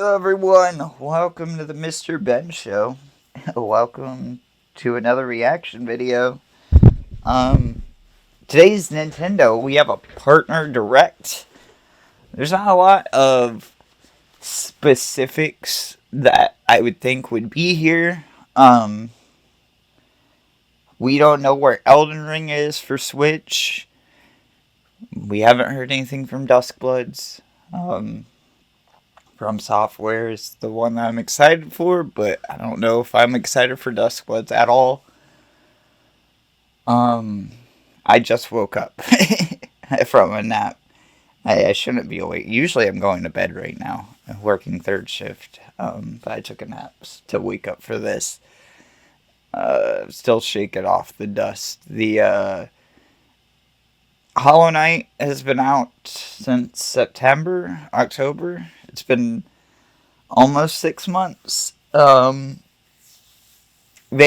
Hello everyone, welcome to the MrBenShow. Welcome to another reaction video. Um, Today's Nintendo, we have a partner direct. There's not a lot of specifics that I would think would be here. We don't know where Elden Ring is for Switch. We haven't heard anything from Duskbloods. From Software is the one that I'm excited for, but I don't know if I'm excited for Duskbloods at all. Um, I just woke up from a nap. I shouldn't be awake. Usually I'm going to bed right now. I'm working third shift. But I took a nap to wake up for this. Still shaking off the dust. The Hollow Knight has been out since September, October. It's been almost 6 months. They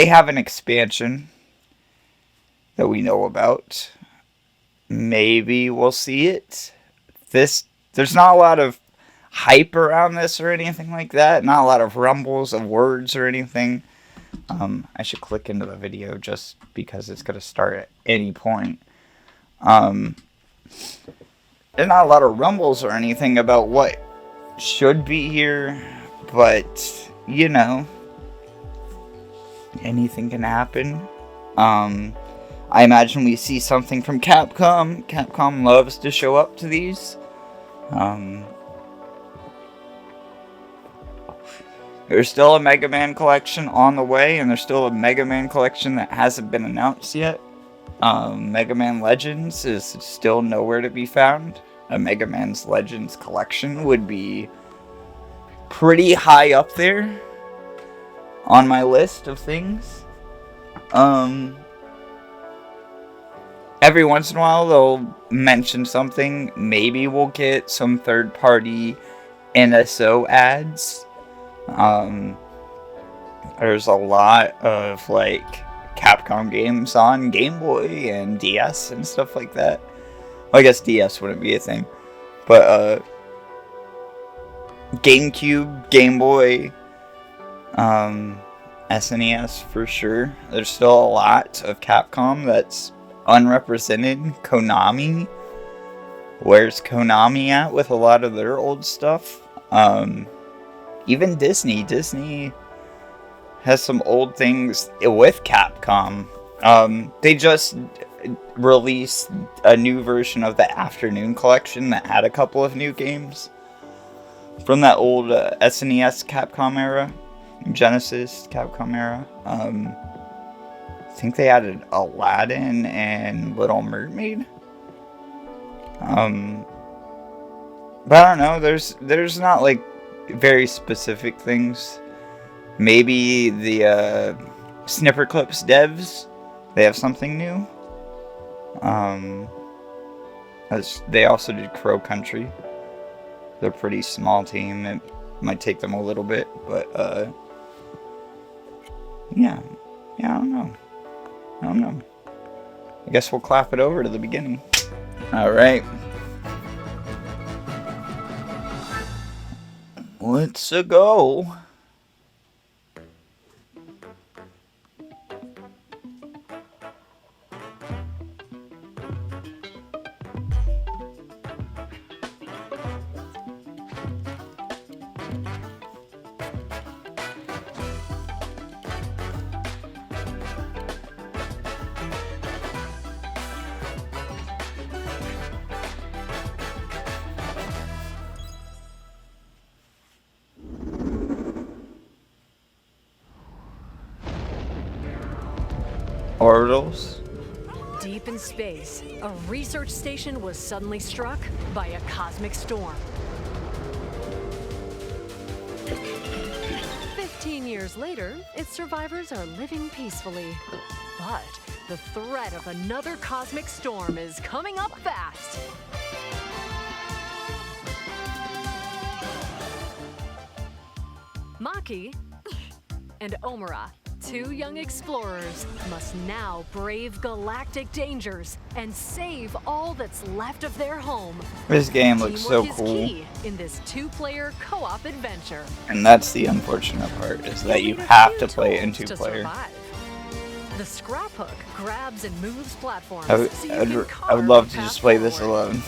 have an expansion that we know about. Maybe we'll see it. There's not a lot of hype around this or anything like that. Not a lot of rumbles of words or anything. I should click into the video just because it's going to start at any point. There's not a lot of rumbles or anything about what should be here, but you know, anything can happen. I imagine we see something from Capcom. Capcom loves to show up to these. There's still a Mega Man collection on the way, and there's still a Mega Man collection that hasn't been announced yet. Mega Man Legends is still nowhere to be found. A Mega Man's Legends collection would be pretty high up there on my list of things. Every once in a while they'll mention something. Maybe we'll get some third-party NSO ads. There's a lot of like Capcom games on Game Boy and DS and stuff like that. Well, I guess DS wouldn't be a thing, but GameCube, Game Boy, SNES for sure. There's still a lot of Capcom that's unrepresented. Konami, where's Konami at with a lot of their old stuff? Even Disney has some old things with Capcom. They just released a new version of the Afternoon Collection that had a couple of new games from that old SNES Capcom era, Genesis Capcom era. I think they added Aladdin and Little Mermaid. But I don't know. There's not like very specific things. Maybe the Snipper Clips devs, they have something new. They also did Crow Country. They're a pretty small team. It might take them a little bit, but yeah, I don't know. I guess we'll clap it over to the beginning. All right. Let's go. Orbitals. Deep in space, a research station was suddenly struck by a cosmic storm. 15 years later, its survivors are living peacefully. But the threat of another cosmic storm is coming up fast. Maki and Omura two young explorers must now brave galactic dangers and save all that's left of their home. This game looks so Teamwork is cool. key in this two-player co-op adventure. And that's the unfortunate part, is that you You'll need a have few to play it in tools to two-player. survive. The scrap hook grabs and moves platforms. I would, so you I would, can I would carve love a to path just play this forward. alone.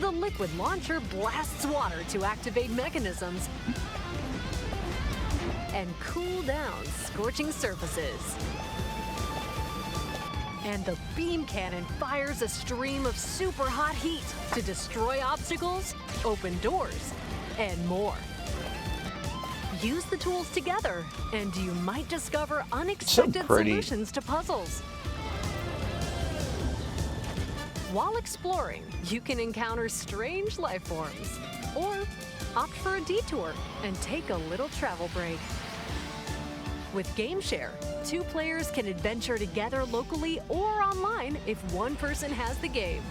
The liquid launcher blasts water to activate mechanisms and cool down scorching surfaces. And the beam cannon fires a stream of super hot heat to destroy obstacles, open doors, and more. Use the tools together, and you might discover unexpected pretty. solutions to puzzles. While exploring, you can encounter strange life forms, or opt for a detour and take a little travel break. With GameShare, two players can adventure together locally or online if one person has the game.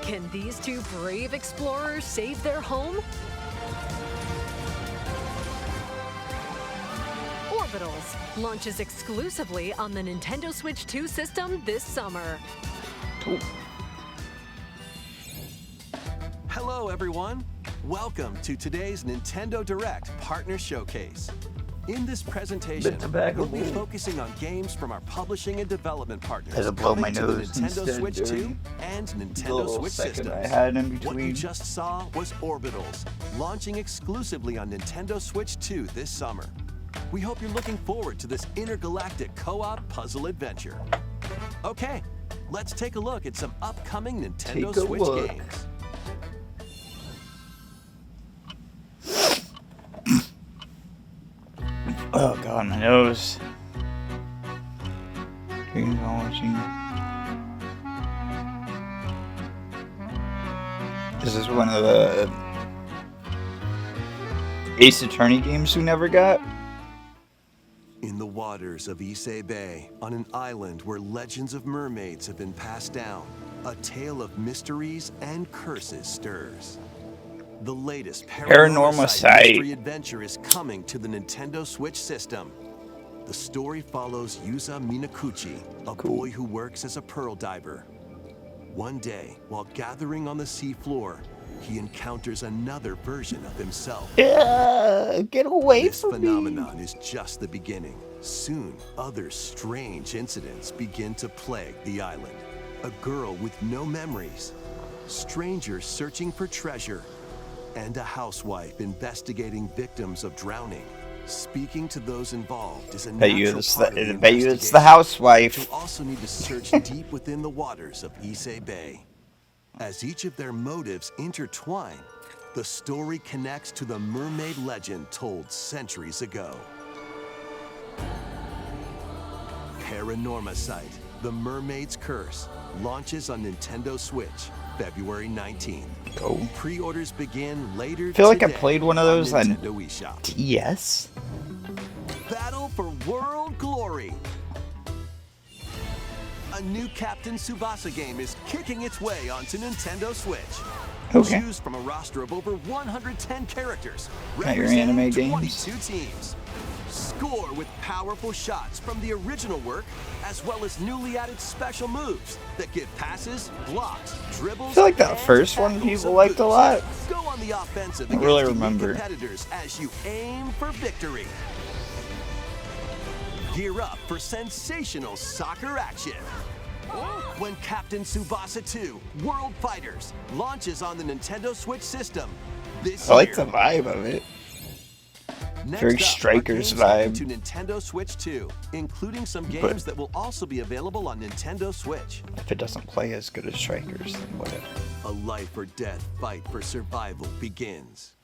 Can these two brave explorers save their home? Orbitals launches exclusively on the Nintendo Switch 2 system this summer. Hello, everyone. Welcome to today's Nintendo Direct Partner Showcase. In this presentation, we'll be focusing on games from our publishing and development partners Had to blow my coming to the nose Nintendo instead Switch 2 during and the Nintendo little Switch second systems. I had in What you between. just saw was Orbitals, launching exclusively on Nintendo Switch 2 this summer. We hope you're looking forward to this intergalactic co-op puzzle adventure. Okay, let's take a look at some upcoming Nintendo Take a Switch look. games. Oh god, my nose. Acknowledging. This is one of the Ace Attorney games we never got. In the waters of Issei Bay, on an island where legends of mermaids have been passed down, a tale of mysteries and curses stirs. The latest Paranormal Sight. mystery adventure is coming to the Nintendo Switch system. The story follows Yuza Minakuchi, a boy who works as a pearl diver. One day, while gathering on the seafloor, he encounters another version of himself. Get away This from me. phenomenon is just the beginning. Soon, other strange incidents begin to plague the island. A girl with no memories, strangers searching for treasure, and a housewife investigating victims of drowning. Speaking to those involved is a natural part of the Bet you it's the investigation. housewife. You'll also need to search deep within the waters of Issei Bay. As each of their motives intertwine, the story connects to the mermaid legend told centuries ago. Paranormal Sight, The Mermaid's Curse, launches on Nintendo Switch, February 19th. Go. Pre-orders begin later I feel like I today played one of those on Nintendo eShop. DS. Battle for World Glory. A new Captain Tsubasa game is kicking its way onto Nintendo Switch. Okay. Choose from a roster of over 110 characters, Got your representing anime games? 22 teams. Score with powerful shots from the original work, as well as newly added special moves that give passes, blocks, dribbles. I feel like that and first one tackles people a liked a boost. lot. Go on the offensive I against really elite remember. competitors as you aim for victory. Gear up for sensational soccer action. When Captain Tsubasa 2 World Fighters launches on the Nintendo Switch system this I like year. the vibe of it. Next very up are Strikers games coming vibe. to Nintendo Switch 2, including some games that will also be available on Nintendo Switch. If it doesn't play as good as Strikers, then whatever. A life or death fight for survival begins.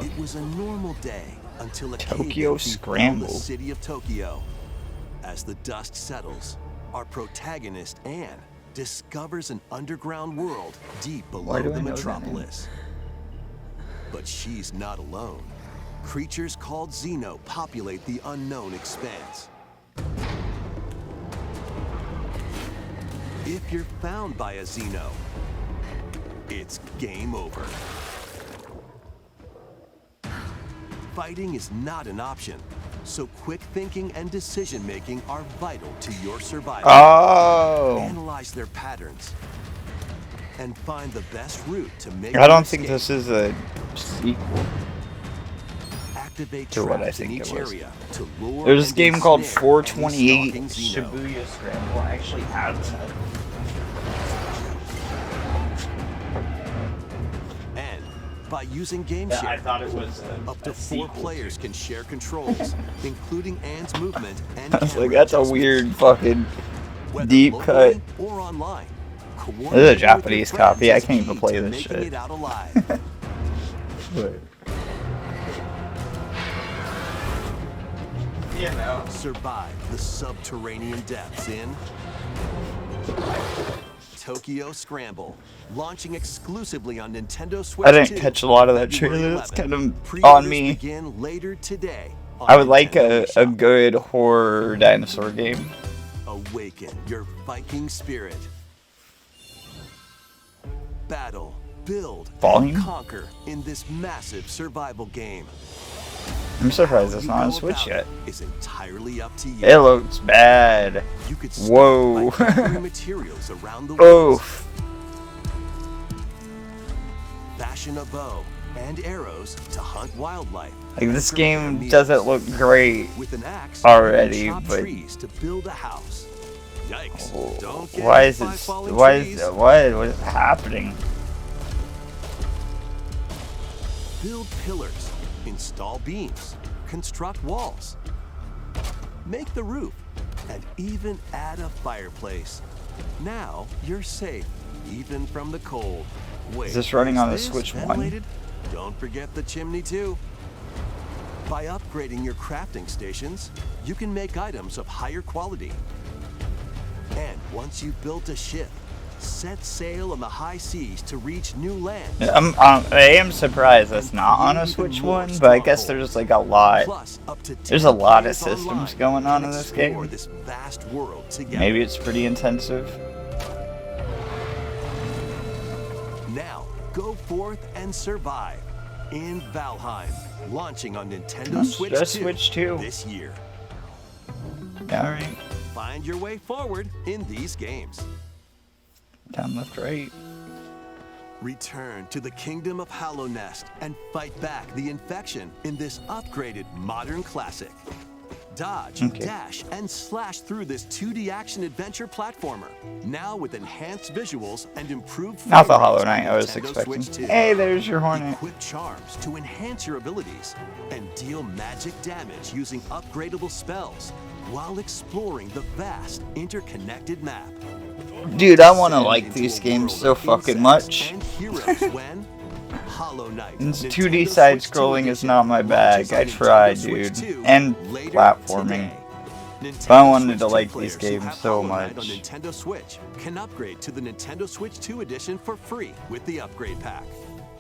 It was a normal day until a Tokyo cave-in befell Scramble. the city of Tokyo. As the dust settles, our protagonist Anne discovers an underground world deep Why below do the I know that metropolis. But she's not alone. Creatures called Xeno populate the unknown expanse. If you're found by a Xeno, it's game over. fighting is not an option. So quick thinking and decision making are vital to your survival. Oh. Analyze their patterns and find the best route to make I don't your think escape. this is a sequel Activate to what I traps in think each it was. area to lure There's this and game called ensnare 428 any stalking Xeno. Shibuya Scramble. I actually have that. And by using game Yeah, share, I thought it was up to a 4 sequel. players can share controls, including Anne's movement and I was like, camera that's a adjustments. weird fucking Whether deep cut. locally or online. This is a Coordinating with Japanese your friends copy. I is can't key even play to this making shit. it out alive. You know. Survive the subterranean depths in Tokyo Scramble, launching exclusively on Nintendo Switch I didn't 2, catch a lot of that February trailer. That's 11th. kind of Pre-orders on me. begin later today on I would like Nintendo a eShop. good horror dinosaur game. Awaken your Viking spirit. Battle, build, Volume? and conquer in this massive survival game. I'm surprised it's You not on go Switch about yet. it is entirely up to you. It looks bad. You could start Whoa. by gathering materials around the woods, Oof. fashion a bow and arrows to hunt wildlife. Like, this Prepare game meals. doesn't look great. With an axe, already, you can chop but- trees to build a house. Yikes! Don't get Why hit is by it? falling Why trees. is what is happening? Build pillars, install beams, construct walls, make the roof, and even add a fireplace. Now you're safe, even from the cold. Wait, Is this running on the this Switch 1? ventilated? Don't forget the chimney too. By upgrading your crafting stations, you can make items of higher quality. And once you've built a ship, set sail on the high seas to reach new lands. I am surprised that's not on a Switch 1, but I guess there's like a lot. Plus, up to 10 There's a lot of players systems online going on can in this explore game. This vast world together. Maybe it's pretty intensive. Now, go forth and survive in Valheim, launching on Nintendo That's Switch just 2 Switch 2. this year. Alright. Find your way forward in these games. Down, left, right. Return to the kingdom of Hallownest and fight back the infection in this upgraded modern classic. Dodge, Okay. dash, and slash through this 2D action-adventure platformer. Now with enhanced visuals and improved Not the frame Hollow rates on Knight I was Nintendo expecting. Switch 2. Hey, there's your Hornet. Equip charms to enhance your abilities and deal magic damage using upgradable spells while exploring the vast interconnected map. Dude, I want to Descend like into these a games world so of fucking insects much. and heroes when Hollow Knight. This Nintendo 2D side Switch 2 scrolling is edition not my launches bag. on I tried, Nintendo Switch dude. 2 And later platforming. today. But I Nintendo wanted Switch to 2 like players these who games have so Hollow Knight much. on Nintendo Switch can upgrade to the Nintendo Switch 2 edition for free with the upgrade pack.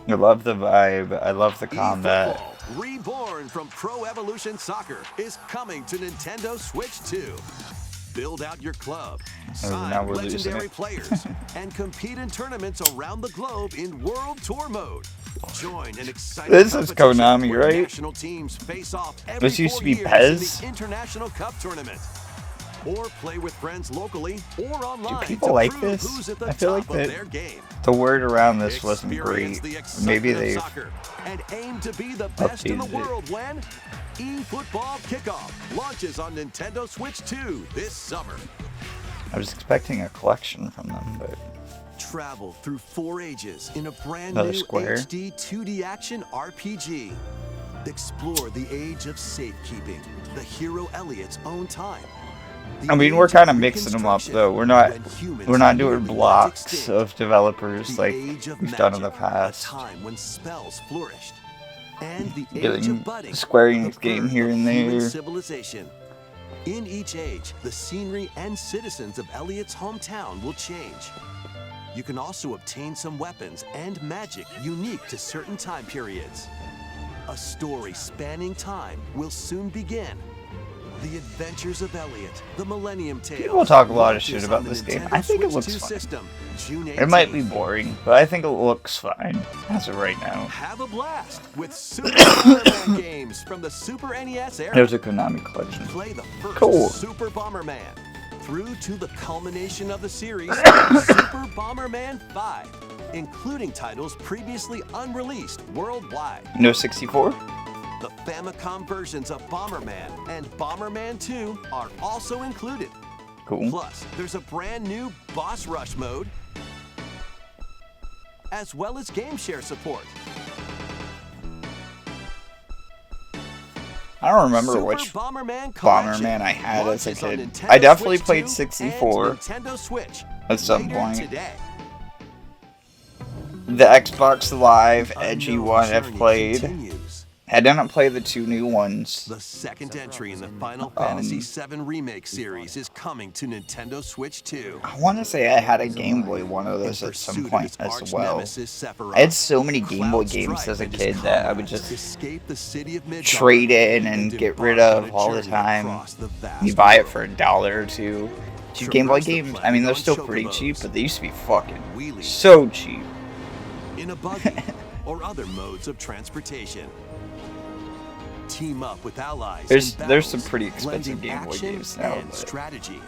I love the vibe. I love the combat. eFootball, reborn from Pro Evolution Soccer, is coming to Nintendo Switch 2. Build out your club, now sign we're losing legendary it. players, and compete in tournaments around the globe in World Tour mode. Join an exciting This is competition Konami, where right? national teams face off every This used 4 to be years Pez? in the International Cup tournament. Or play with friends locally or online people to like prove this? who's at the I feel top like of that- their game. The word around this wasn't Experience great. the excitement Maybe of they soccer and aim to be the best in the updated it. world when eFootball Kickoff launches on Nintendo Switch 2 this summer. I was expecting a collection from them, but Travel through 4 ages in a brand Another new square. HD 2D action RPG. Explore the age of safekeeping, the hero Elliot's own time. The I mean, age we're kind of of mixing them up Reconstruction, though. We're when not humans doing nearly blocks went extinct. of developers The like age of we've done in the magic, past. a time when spells flourished, and the age Getting of budding, Square the Enix game birth here of and human there. civilization. In each age, the scenery and citizens of Elliot's hometown will change. You can also obtain some weapons and magic unique to certain time periods. A story spanning time will soon begin. The Adventures of Elliot, the Millennium Tales. People talk a lot of shit launches about on the this game. Nintendo I think it Switch looks 2 fun. system, June It might be 18th. boring, but I think it looks fine as of right now. Have a blast with Super Bomberman games from the Super NES era. There's a Konami collection. Play the first Cool. Super Bomberman through to the culmination of the series, Super Bomberman 5, including titles previously unreleased worldwide. No 64? The Famicom versions of Bomberman and Bomberman 2 are also included. Cool. Plus, there's a brand new Boss Rush mode, as well as game share support. I don't remember Super which Bomberman Collection Bomberman I had as a launches on kid. Nintendo I definitely Switch played 2 64 and Nintendo Switch at some later point. today. The Xbox Live edgy Unknown one I've journey played. continues. I didn't play the 2 new ones. The second entry in the Final Fantasy VII Remake series is coming to Nintendo Switch 2. I want to say I had a Game Boy one of those In at some pursuit of point its as arch well. nemesis, Sephiroth, I had so many Game Boy Cloud games Strife as a and his kid that I would comrades just escape the city of Midgar trade in and get rid embark on of a all the journey time. across the vast You buy it world. for $1 or $2. Two Game Boy Traverse the games, I planet mean, they're on still pretty chocobos. cheap, but they used to be fucking Wheelie. so cheap. in a buggy or other modes of transportation. Team up with allies. There's in there's some battles, pretty expensive blending Game Boy action games now, and but strategy.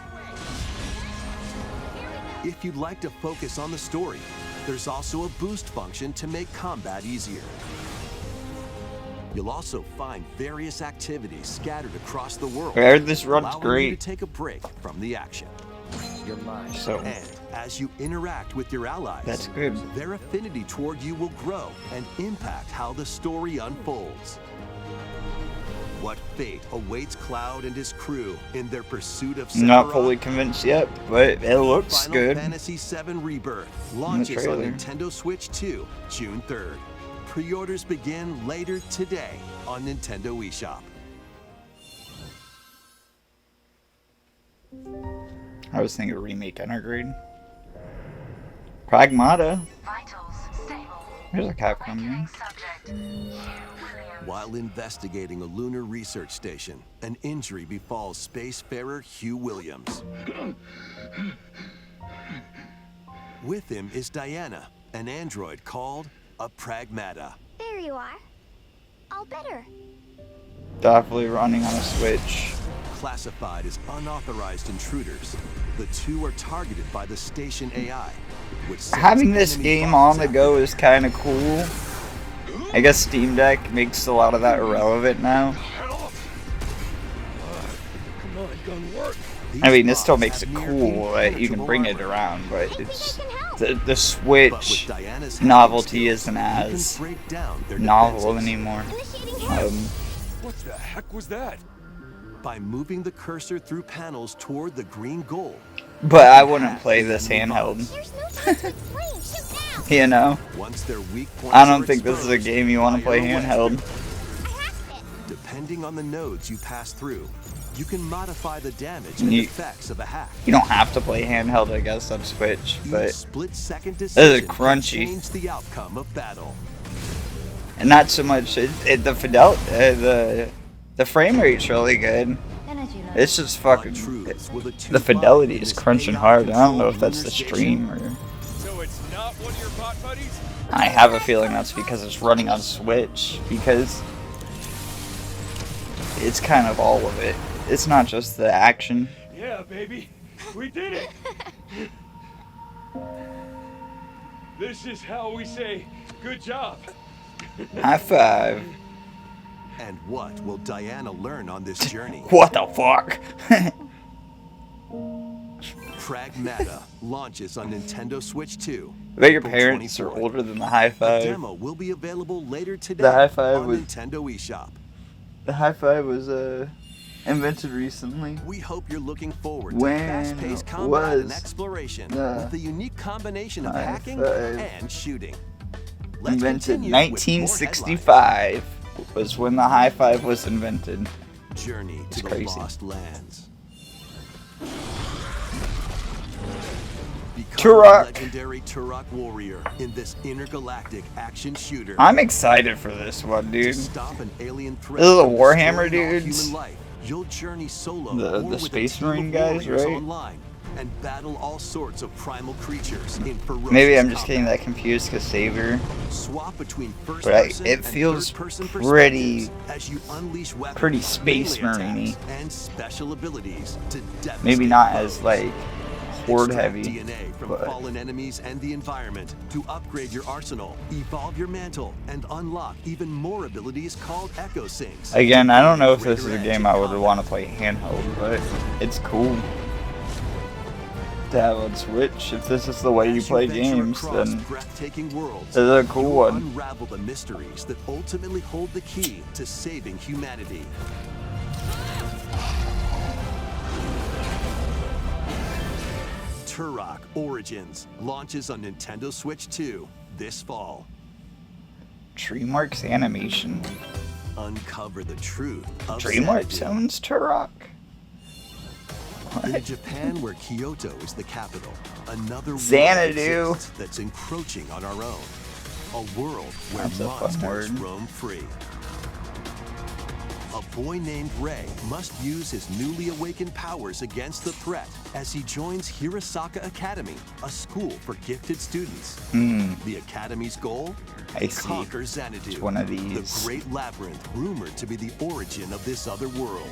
If you'd like to focus on the story, there's also a boost function to make combat easier. You'll also find various activities scattered across the world, I heard this run's allowing you great. to take a break from the action. So And as you interact with your allies, that's good. their affinity toward you will grow and impact how the story unfolds. What fate awaits Cloud and his crew in their pursuit of Not Sephiroth? fully convinced yet, but it looks Final good. Fantasy VII Rebirth launches on trailer. Nintendo Switch 2, June 3rd. Pre-orders begin later today on Nintendo eShop. I was thinking remake Intergrade. Pragmata. Vitals stable. Here's a Capcom game. Subject Hugh Williams. While investigating a lunar research station, an injury befalls spacefarer Hugh Williams. With him is Diana, an android called a Pragmata. There you are. All better. Definitely running on a Switch. Classified as unauthorized intruders, the two are targeted by the station AI, which sends Having this enemy game bots on the after go them. is kind of cool. I guess Steam Deck makes a lot of that irrelevant now. These I mean, it still bots makes have it near cool that you can impenetrable bring it armor. around, but I think it's I can help. the But with Switch Diana's hacking novelty skills, isn't you can as break down their novel defenses. anymore. Initiating help. What the heck was that? By moving the cursor through panels toward the green goal. But I wouldn't play this handheld. There's no time to explain. Shoot now. You know, Once their weak points I don't are think this is a exposed, game you want to fire play away. handheld. I hacked it. Depending on the nodes you pass through, you can modify the damage and You- effects of a hack. You don't have to play handheld, I guess, on Switch, Each but split-second is decision can crunchy. change the outcome of battle. and not so much. The frame rate's really good. It's just fucking. Truths will The fidelity is crunching hard. I don't know if that's the stream or. So it's not one of your bot buddies? I have a feeling that's because it's running on Switch, because it's kind of all of it. It's not just the action. Yeah, baby. We did it. This is how we say good job. High five. And what will Diana learn on this journey? What the fuck? Pragmata launches on Nintendo Switch 2. I bet your April parents are 24th. older than the high A five. demo will be available later today The high five on was- Nintendo eShop. The high five was invented recently. We hope you're looking forward to When fast-paced combat and was exploration the with a unique combination of high hacking five and shooting. Let's Invented continue with more headlines. 1965 was when the high five was invented. Journey It's to the crazy. Lost Lands. Become Turok. a legendary Turok warrior in this intergalactic action shooter. I'm excited for this one, dude. Stop an alien threat This is a from Warhammer, destroying all dudes. human life. You'll journey solo The or with Space a team Marine of guys, warriors right? online and battle all sorts of primal creatures in ferocious Maybe I'm just getting combat. that confused because Savior. Swap between first But person it and feels third person pretty- perspectives as you unleash weapons, pretty Space melee Marine-y. attacks, and special abilities to devastate Maybe not foes. as like horde Extract heavy. DNA from but- fallen enemies and the environment to upgrade your arsenal, evolve your mantle, and unlock even more abilities called Echo Sinks. Again, I don't know if this is Greater a edge game in I would combat. want to play handheld, but it's cool to have on Switch. If this is the way you As play venture games, across then breathtaking worlds, this is a cool you'll one. unravel the mysteries that ultimately hold the key to saving humanity. Turok Origins launches on Nintendo Switch 2 this fall. DreamWorks Animation. Uncover the truth of DreamWorks Xanadu. owns Turok? In a What? Japan where Kyoto is the capital, another Xanadu. world exists that's encroaching on our own. A world where That's a fun monsters word. roam free. A boy named Ray must use his newly awakened powers against the threat as he joins Hirosaka Academy, a school for gifted students. The academy's goal? I see. Conquer Xanadu, It's one of the these. great labyrinth rumored to be the origin of this other world.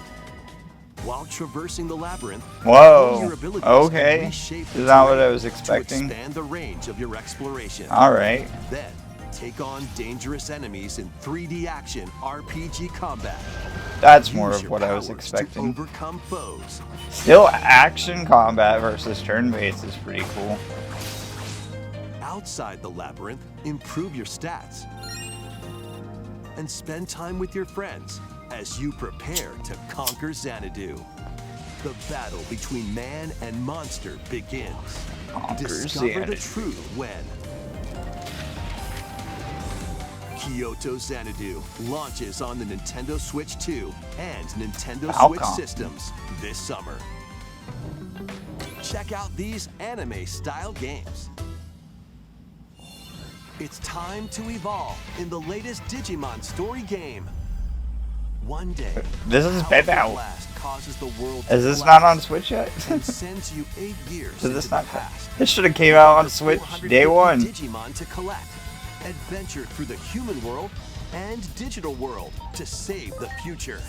While traversing the labyrinth, Whoa, hone your abilities okay. and reshape This the is not what I terrain was expecting. To expand the range of your exploration. Alright. Then, take on dangerous enemies in 3D action RPG combat. That's more Use of your what I was powers expecting. To overcome foes. Still, action combat versus turn-based is pretty cool. Outside the labyrinth, improve your stats. And spend time with your friends as you prepare to conquer Xanadu. The battle between man and monster begins. Conquer Discover the Xanadu. truth when Kyoto Xanadu launches on the Nintendo Switch 2 and Nintendo Switch Falcon. systems this summer. Check out these anime-style games. It's time to evolve in the latest Digimon story game. One day, This is a powerful been out. blast causes the world to Is this collapse not on Switch yet? and sends you 8 years Is into this the not? past. This should have came out on Over Switch 450 day one. Digimon to collect. Adventure through the human world and digital world to save the future.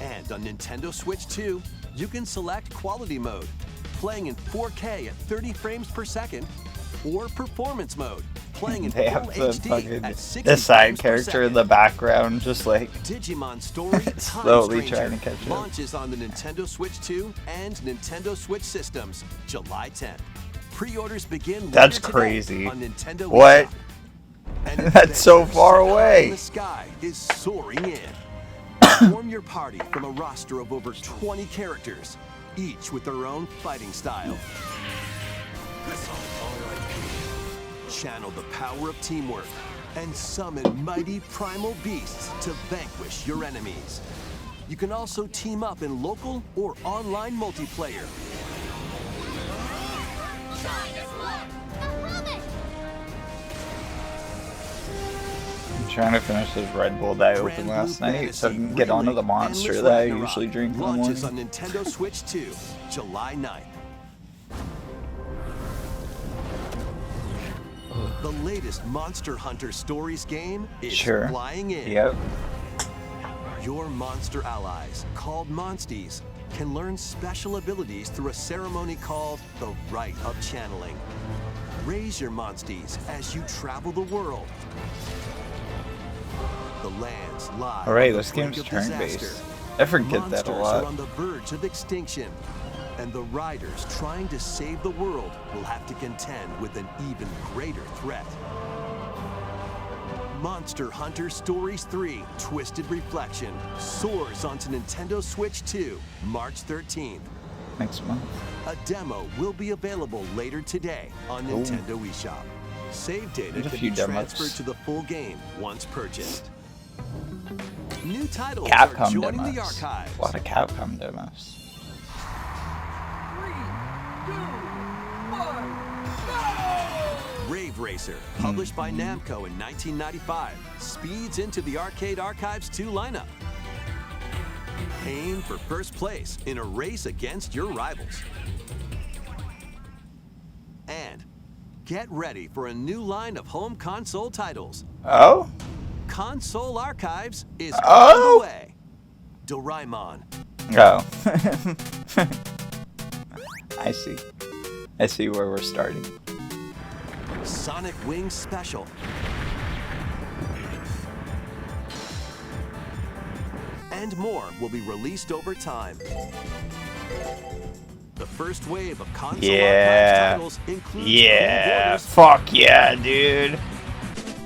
And on Nintendo Switch 2, you can select quality mode, playing in 4K at 30 frames per second, or performance mode, playing in They full have the HD fucking at 60 the side frames per character in second. the background, just like Digimon Story Time slowly Stranger trying to catch up. launches on the Nintendo Switch 2 and Nintendo Switch systems July 10th. Pre-orders begin That's later today crazy. on Nintendo What? eShop. And That's so adventure far set high away. in the sky is soaring in. Form your party from a roster of over 20 characters, each with their own fighting style. Channel the power of teamwork and summon mighty primal beasts to vanquish your enemies. You can also team up in local or online multiplayer. I'm trying to finish this Red Bull that I opened last night so I can get onto the monster that I usually drink in the launches morning. on Nintendo Switch 2, July 9th. The latest Monster Hunter Stories game is Sure. flying in. Yep. Your monster allies, called Monsties, can learn special abilities through a ceremony called the Rite of Channeling. Raise your Monsties as you travel the world. The lands lie Alright, on the this brink game's of turn-based. disaster. I forget Monsters that a are lot. on the verge of extinction, and the riders trying to save the world will have to contend with an even greater threat. Monster Hunter Stories 3 Twisted Reflection soars onto Nintendo Switch 2, March 13th. Next month. A demo will be available later today on Nintendo eShop. Save data There's a can few be demos. transferred to the full game once purchased. New titles are Capcom joining the demos. archives. A lot of Capcom demos. 3, 2, 1, go! Racer, published by Namco in 1995, speeds into the Arcade Archives 2 lineup. Aim for first place in a race against your rivals. And get ready for a new line of home console titles. Oh? Console Archives is Oh! on the way. Doraemon. Oh. I see. I see where we're starting. Sonic Wings Special. And more will be released over time. The first wave of console archive titles includes Cool Borders Fuck yeah, dude.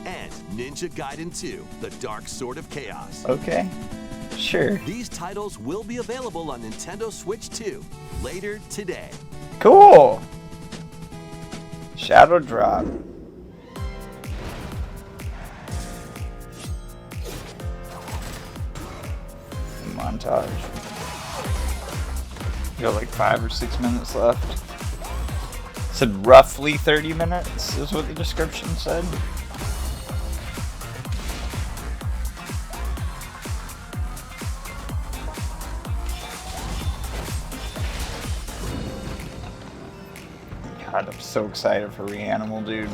and Ninja Gaiden 2: The Dark Sword of Chaos. Okay. Sure. These titles will be available on Nintendo Switch 2 later today. Cool. Shadow Drop. Montage. We got like 5 or 6 minutes left. It said roughly 30 minutes is what the description said. God, I'm so excited for Reanimal, dude.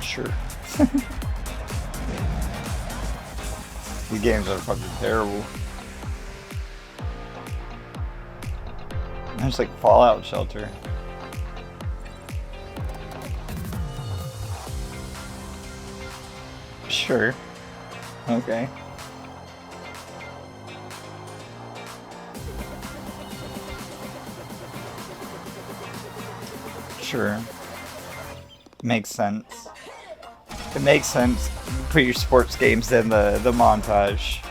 Sure. These games are fucking terrible. There's like Fallout Shelter. Sure. Okay. Sure. Makes sense. It makes sense. Put your sports games in the montage.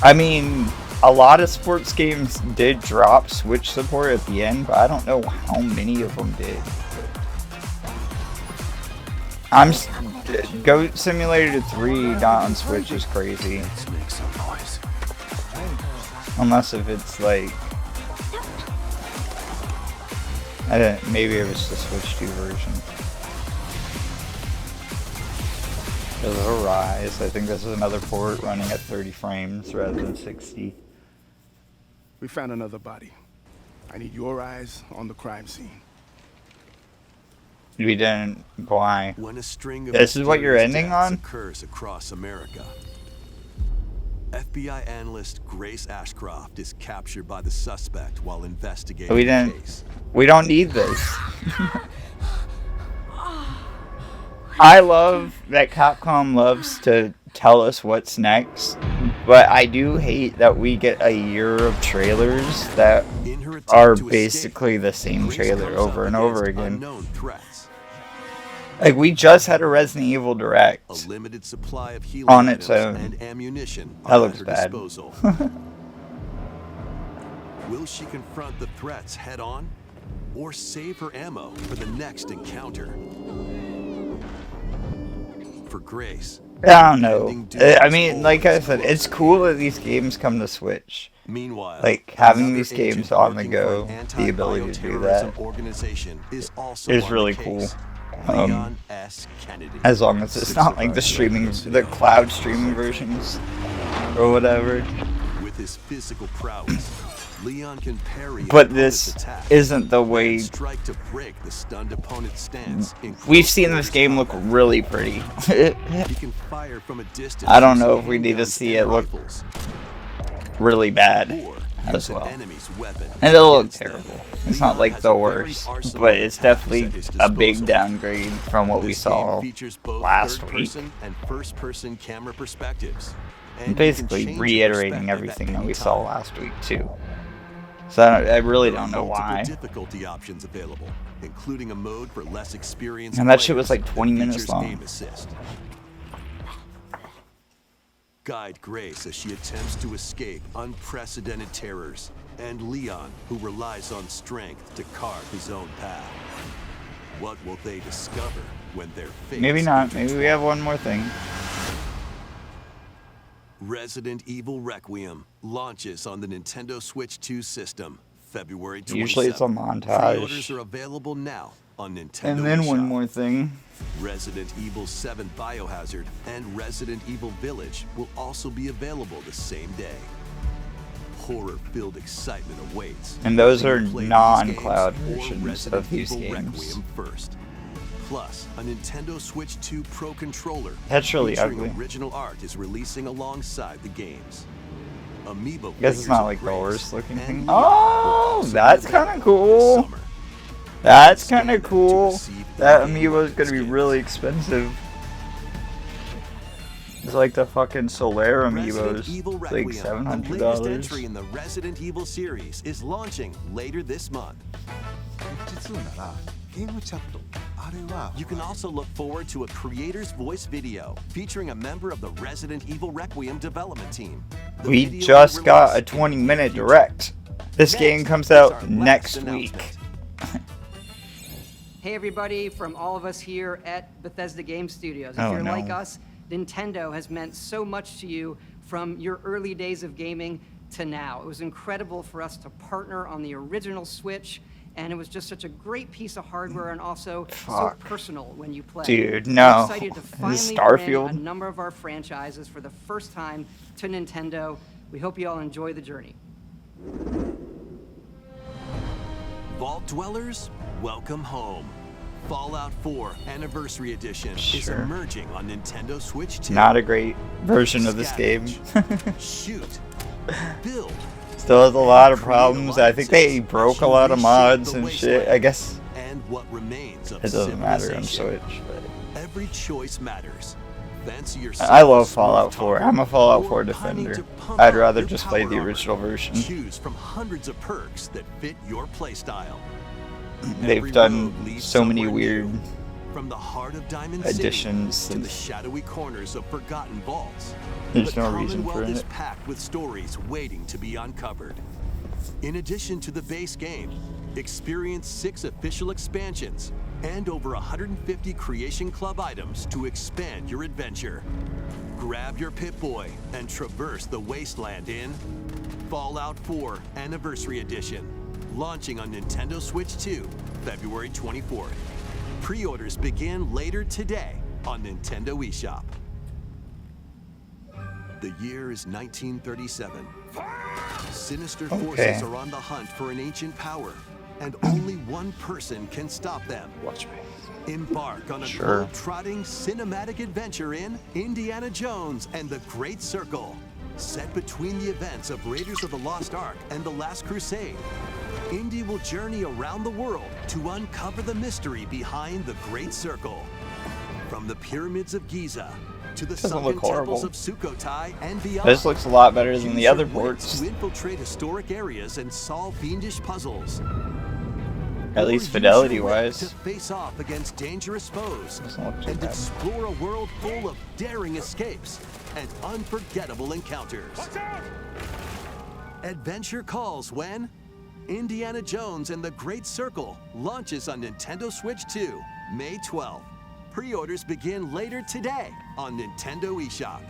I mean, a lot of sports games did drop Switch support at the end, but I don't know how many of them did. Goat Simulator 3 not on Switch is crazy. Let's make some noise. Unless if it's like... maybe it was the Switch 2 version. There's Arise. I think this is another port running at 30 frames rather than 60. We found another body. I need your eyes on the crime scene. We didn't. Why? When a string of This is what you're mysterious ending deaths on? occurs across America. FBI analyst Grace Ashcroft is captured by the suspect while investigating the case. We don't need this. I love that Capcom loves to tell us what's next, but I do hate that we get a year of trailers that In her attempt are to basically escape, the same Grace trailer comes over up and over against again. unknown threats. Like, we just had a Resident Evil Direct. A limited supply of healing On its items own. and ammunition That are looks at her bad. disposal. Will she confront the threats head on, or save her ammo for the next encounter? For Grace, I don't know. ending duels I mean, like I always said, it's closer. cool that these games come to Switch. Meanwhile, Like, having another these games agent on the working go, for an the ability to do that, anti-bioterrorism organization is also is on really the cool. case. Um, Leon S. Kennedy. As long as it's not like the cloud streaming versions or whatever. With his physical prowess, Leon can parry But opponent's this attack isn't the way. and strike to break the stunned opponent's stance. in We've close seen this quarters game look combat. really pretty. He can fire from a distance I don't know using if we need to handguns see and it look rifles, really bad or as use an well. enemy's weapon And it'll look against them. terrible. It's not like Leon the has a worst, varied arsenal but of it's tactics definitely at his a big disposal. downgrade from what we This saw game features both last week. third-person and first-person camera perspectives. And you can Basically change reiterating perspective everything at that any we saw time. last week too. So I really There are don't know multiple why. difficulty options available, including a mode for less experienced And that shit was players like 20 that minutes features long. aim assist. Guide Grace as she attempts to escape unprecedented terrors, and Leon, who relies on strength to carve his own path. What will they discover when their fates Maybe not. Maybe we intertwine? have one more thing. Resident Evil Requiem launches on the Nintendo Switch 2 system, February 27th. Usually it's a montage. Pre-orders are available now on Nintendo And then one eShop. more thing. Resident Evil 7 Biohazard and Resident Evil Village will also be available the same day. Horror-filled excitement awaits. And those whether are you play these non-cloud games or versions Resident of these Evil games. Requiem first. Plus, a Nintendo Switch 2 Pro controller That's really featuring ugly. original art is releasing alongside the games. Amiibo I guess it's figures not of like the Grace worst looking and thing. Leon Oh, will also that's be kind of available this cool. summer. That's Scan kind of them to cool. receive That in-game amiibo is gonna be skins. really expensive. It's like the fucking Solaire Resident amiibos. Evil It's like Requiem, the latest entry $700. in the Resident Evil series, is launching later this month. You can also look forward to a creator's voice video featuring a member of the Resident Evil Requiem development team. The We video just will got a release in 20-minute the future. direct. This Next game comes is our out last next announcement. week. Hey everybody, from all of us here at Bethesda Game Studios. If Oh, you're no. like us, Nintendo has meant so much to you from your early days of gaming to now. It was incredible for us to partner on the original Switch, and it was just such a great piece of hardware and also Fuck. so personal when you play. Dude, We're no. excited to Is this finally Starfield? bring a number of our franchises for the first time to Nintendo. We hope you all enjoy the journey. Vault Dwellers, welcome home. Fallout 4 Anniversary Edition is Sure. emerging on Nintendo Switch 2. Not a great version of this game. Scavenge, shoot, build. Still has a lot of create problems. I think they alliances broke a that lot of reshape mods the and shit. wasteland I guess and what remains of it doesn't matter on civilization. Switch. But Every choice matters. Fancy your I love smooth Fallout 4. talker I'm a Fallout or 4 pining defender. to pump I'd up rather your just play power the armor. original version. Choose from hundreds of perks that fit your playstyle. They've Every done road leads so many somewhere weird new. From the heart of Diamond additions City to the since shadowy corners of forgotten vaults. there's the no reason for Commonwealth is it. packed with stories waiting to be uncovered. In addition to the base game, experience 6 official expansions and over 150 Creation Club items to expand your adventure. Grab your Pip-Boy and traverse the wasteland in Fallout 4 Anniversary Edition, launching on Nintendo Switch 2, February 24th. Pre-orders begin later today on Nintendo eShop. The year is 1937. Sinister forces are on the hunt for an ancient power, and only one person can stop them. Watch me. Embark on a Sure. globe-trotting cinematic adventure in Indiana Jones and the Great Circle. Set between the events of Raiders of the Lost Ark and The Last Crusade, Indy will journey around the world to uncover the mystery behind the Great Circle. From the pyramids of Giza to the Doesn't sunken look horrible. temples of Sukhothai and beyond. This looks a lot better than Use the your other wits ports. to infiltrate historic areas and solve fiendish puzzles. At Or least use fidelity your wit wise. to face off against dangerous foes Doesn't look too and bad. explore a world full of daring escapes and unforgettable encounters. Adventure calls when Indiana Jones and the Great Circle launches on Nintendo Switch 2, May 12th. Pre-orders begin later today on Nintendo eShop.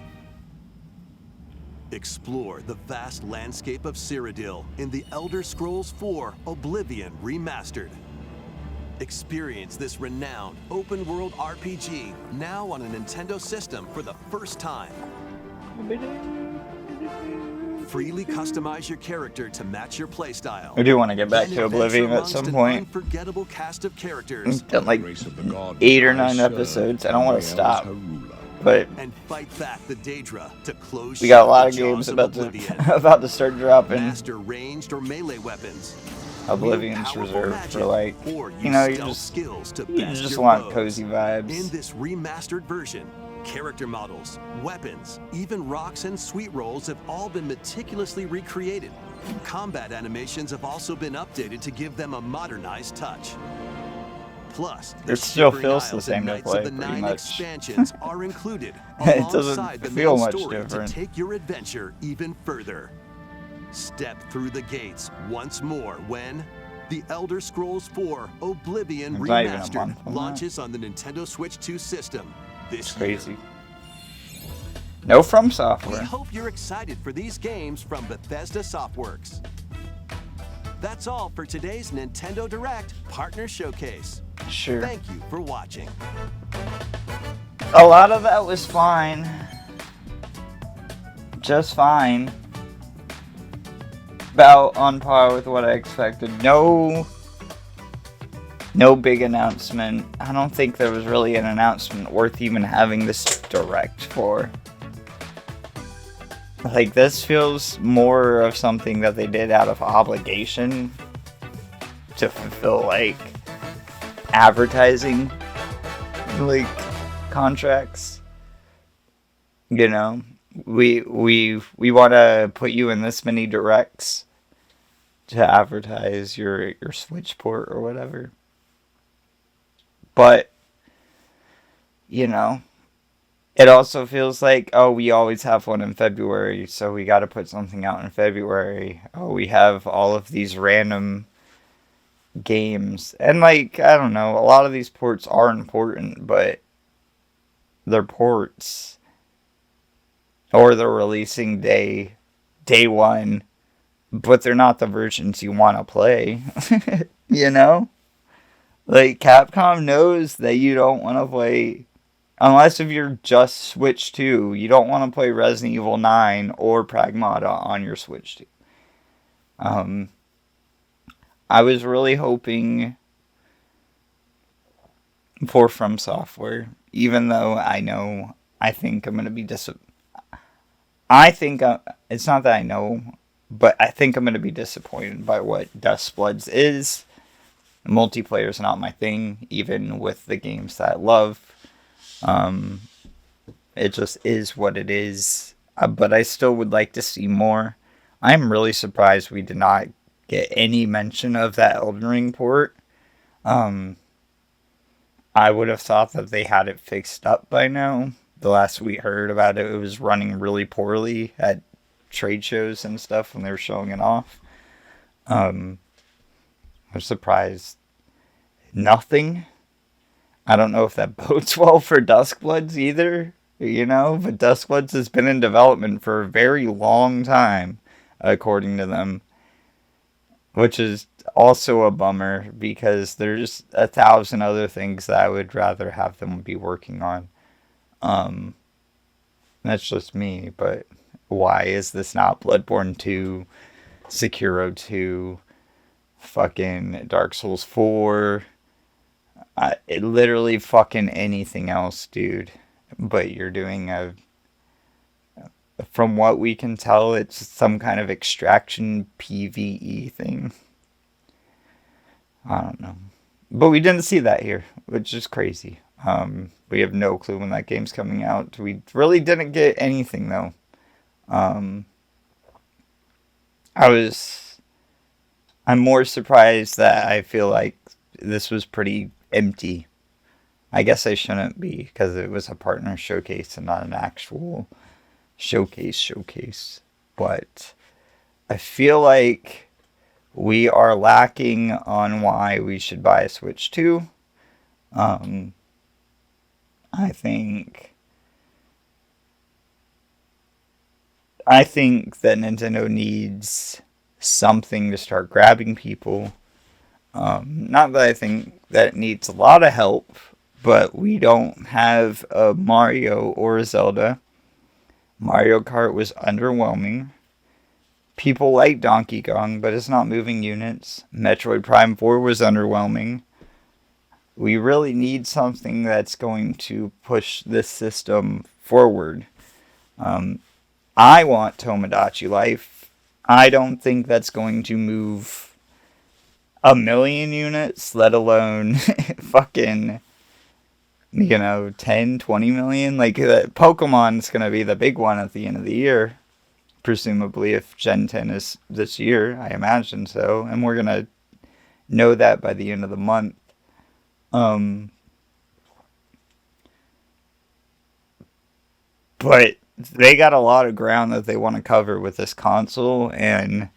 Explore the vast landscape of Cyrodiil in The Elder Scrolls IV Oblivion Remastered. Experience this renowned open-world RPG now on a Nintendo system for the first time. Freely customize your character to match your playstyle. I do want to get back Then to adventure Oblivion at amongst some an point. unforgettable cast of We've characters done like 8 or 9 episodes. I don't want to stop. But and fight back the Daedra to close we got a shut lot the of games jaws about Oblivion. to about to start dropping. Master ranged or melee weapons. Oblivion's Wield powerful reserved for magic, like, or you know, use you stealth just skills to you best just your want foes. cozy In vibes. this remastered version, character models, weapons, even rocks and sweet rolls have all been meticulously recreated. Combat animations have also been updated to give them a modernized touch. Plus, the It still Shivering feels the Isles same and to Knights play, of the pretty Nine much. expansions are included It doesn't alongside the feel main much story different. to take your adventure even further. Step through the gates once more when The Elder Scrolls 4 Oblivion It's not even a Remastered month from that. launches on the Nintendo Switch 2 system this It's year. crazy. No From We Software. hope you're excited for these games from Bethesda Softworks. That's all for today's Nintendo Direct Partner Showcase. Sure. Thank you for watching. A lot of that was fine. Just fine. About on par with what I expected. No big announcement. I don't think there was really an announcement worth even having this direct for. Like, this feels more of something that they did out of obligation to fulfill, like, advertising, like, contracts. You know, we want to put you in this many directs to advertise your Switch port or whatever. But, you know, it also feels like, oh, we always have one in February, so we got to put something out in February. Oh, we have all of these random games. And, like, I don't know, a lot of these ports are important, but they're ports. Or they're releasing day one, but they're not the versions you want to play. You know? Like, Capcom knows that you don't want to play, unless if you're just Switch 2, you don't want to play Resident Evil 9 or Pragmata on your Switch 2. I was really hoping for From Software, even though I think I'm going to be disappointed. It's not that I know, but I think I'm going to be disappointed by what Dustbloods is. Multiplayer is not my thing, even with the games that I love. It just is what it is. But I still would like to see more. I'm really surprised we did not get any mention of that Elden Ring port. I would have thought that they had it fixed up by now. The last we heard about it, it was running really poorly at trade shows and stuff when they were showing it off. I'm surprised. Nothing. I don't know if that bodes well for Duskbloods either, you know, but Duskbloods has been in development for a very long time, according to them, which is also a bummer because there's 1,000 other things that I would rather have them be working on. That's just me, but why is this not Bloodborne 2, Sekiro 2, fucking Dark Souls 4, literally fucking anything else, dude. But you're doing from what we can tell, it's some kind of extraction PvE thing. I don't know. But we didn't see that here, which is crazy. We have no clue when that game's coming out. We really didn't get anything, though. I'm more surprised that I feel like this was pretty empty. I guess I shouldn't be, because it was a partner showcase and not an actual showcase. But I feel like we are lacking on why we should buy a Switch 2. I think that Nintendo needs something to start grabbing people. Not that I think that it needs a lot of help, but we don't have a Mario or a Zelda. Mario Kart was underwhelming. People like Donkey Kong, but it's not moving units. Metroid Prime 4 was underwhelming. We really need something that's going to push this system forward. I want Tomodachi Life. I don't think that's going to move 1 million units, let alone fucking, 10, 20 million. Like, Pokemon's going to be the big one at the end of the year. Presumably, if Gen 10 is this year, I imagine so. And we're going to know that by the end of the month. But they got a lot of ground that they want to cover with this console, and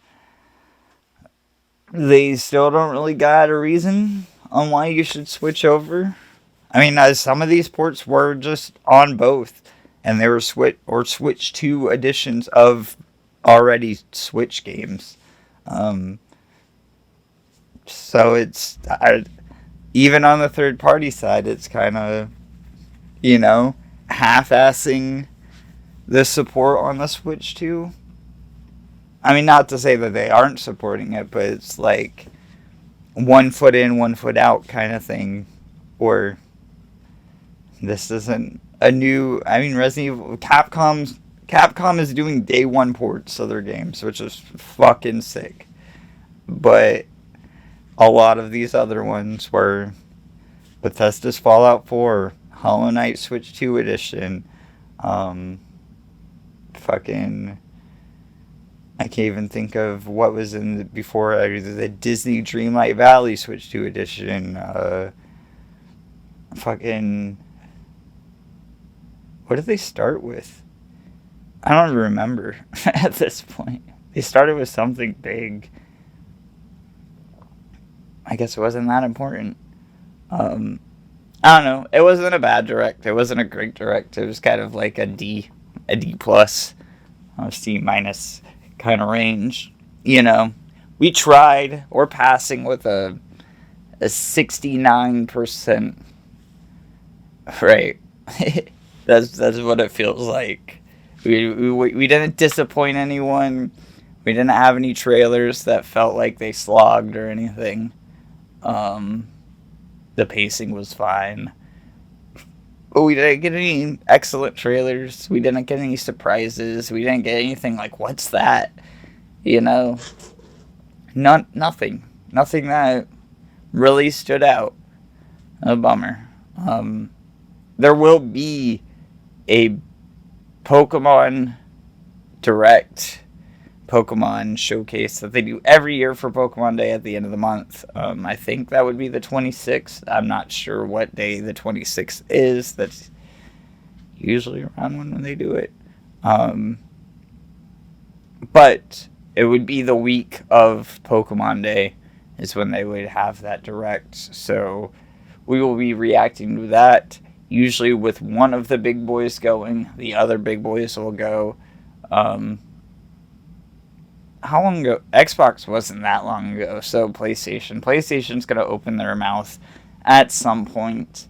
they still don't really got a reason on why you should switch over. I mean, some of these ports were just on both, and they were Switch 2 editions of already Switch games. So even on the third party side, it's kind of, half-assing the support on the Switch 2. I mean, not to say that they aren't supporting it, but it's like 1 foot in, 1 foot out kind of thing. Or this isn't a new. I mean, Resident Evil. Capcom is doing day one ports of their games, which is fucking sick. But a lot of these other ones were Bethesda's Fallout 4, Hollow Knight Switch 2 Edition, I can't even think of what was before the Disney Dreamlight Valley Switch 2 Edition. What did they start with? I don't remember at this point. They started with something big. I guess it wasn't that important. I don't know. It wasn't a bad direct. It wasn't a great direct. It was kind of like a D plus, C minus kind of range. We tried. We're passing with a 69%. Right. That's what it feels like. We didn't disappoint anyone. We didn't have any trailers that felt like they slogged or anything. The pacing was fine. But we didn't get any excellent trailers. We didn't get any surprises. We didn't get anything like, what's that? Nothing. Nothing that really stood out. A bummer. There will be a Pokemon Direct Pokemon showcase that they do every year for Pokemon Day at the end of the month. I think that would be the 26th. I'm not sure what day the 26th is. That's usually around when they do it. But it would be the week of Pokemon Day is when they would have that direct. So we will be reacting to that. Usually with one of the big boys going, the other big boys will go. How long ago? Xbox wasn't that long ago, so PlayStation's going to open their mouth at some point.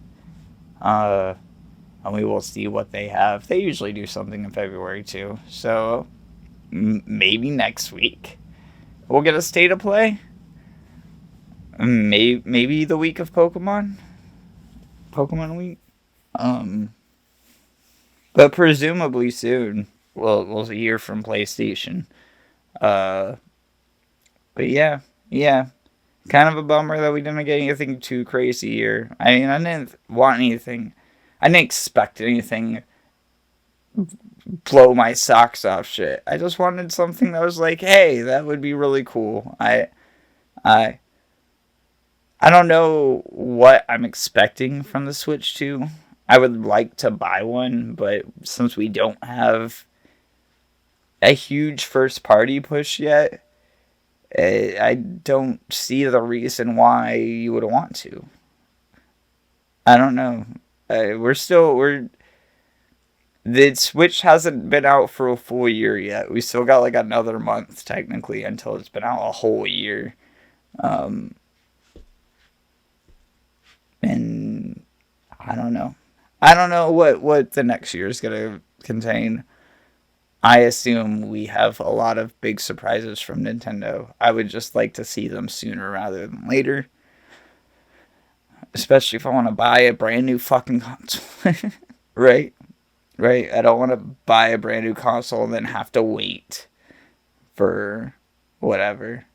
And we will see what they have. They usually do something in February too, so maybe next week we'll get a state of play. Maybe the week of Pokemon Week. But presumably soon we'll hear from PlayStation. But yeah, kind of a bummer that we didn't get anything too crazy here. I mean, I didn't want anything. I didn't expect anything blow my socks off shit. I just wanted something that was like, hey, that would be really cool. I don't know what I'm expecting from the Switch 2. I would like to buy one, but since we don't have a huge first party push yet, I don't see the reason why you would want to. I don't know. The Switch hasn't been out for a full year yet. We still got like another month technically until it's been out a whole year. And I don't know. I don't know what the next year is going to contain. I assume we have a lot of big surprises from Nintendo. I would just like to see them sooner rather than later. Especially if I want to buy a brand new fucking console. Right? I don't want to buy a brand new console and then have to wait for whatever.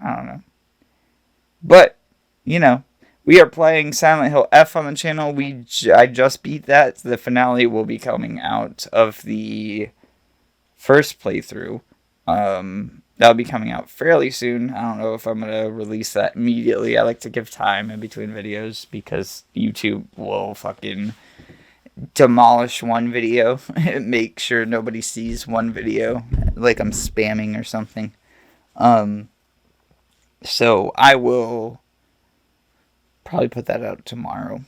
I don't know. But, we are playing Silent Hill F on the channel. I just beat that. The finale will be coming out of the first playthrough. That'll be coming out fairly soon. I don't know if I'm going to release that immediately. I like to give time in between videos because YouTube will fucking demolish one video and make sure nobody sees one video like I'm spamming or something. So I will probably put that out tomorrow.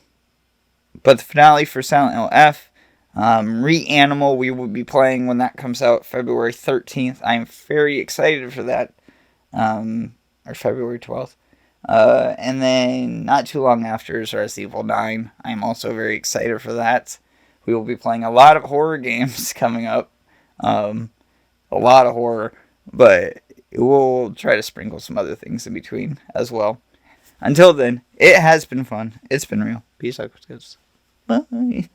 But the finale for Silent Hill F, Reanimal, we will be playing when that comes out February 13th. I am very excited for that. Or February 12th. And then not too long after is Resident Evil 9. I am also very excited for that. We will be playing a lot of horror games coming up. A lot of horror. But we'll try to sprinkle some other things in between as well. Until then, it has been fun. It's been real. Peace out, guys. Bye.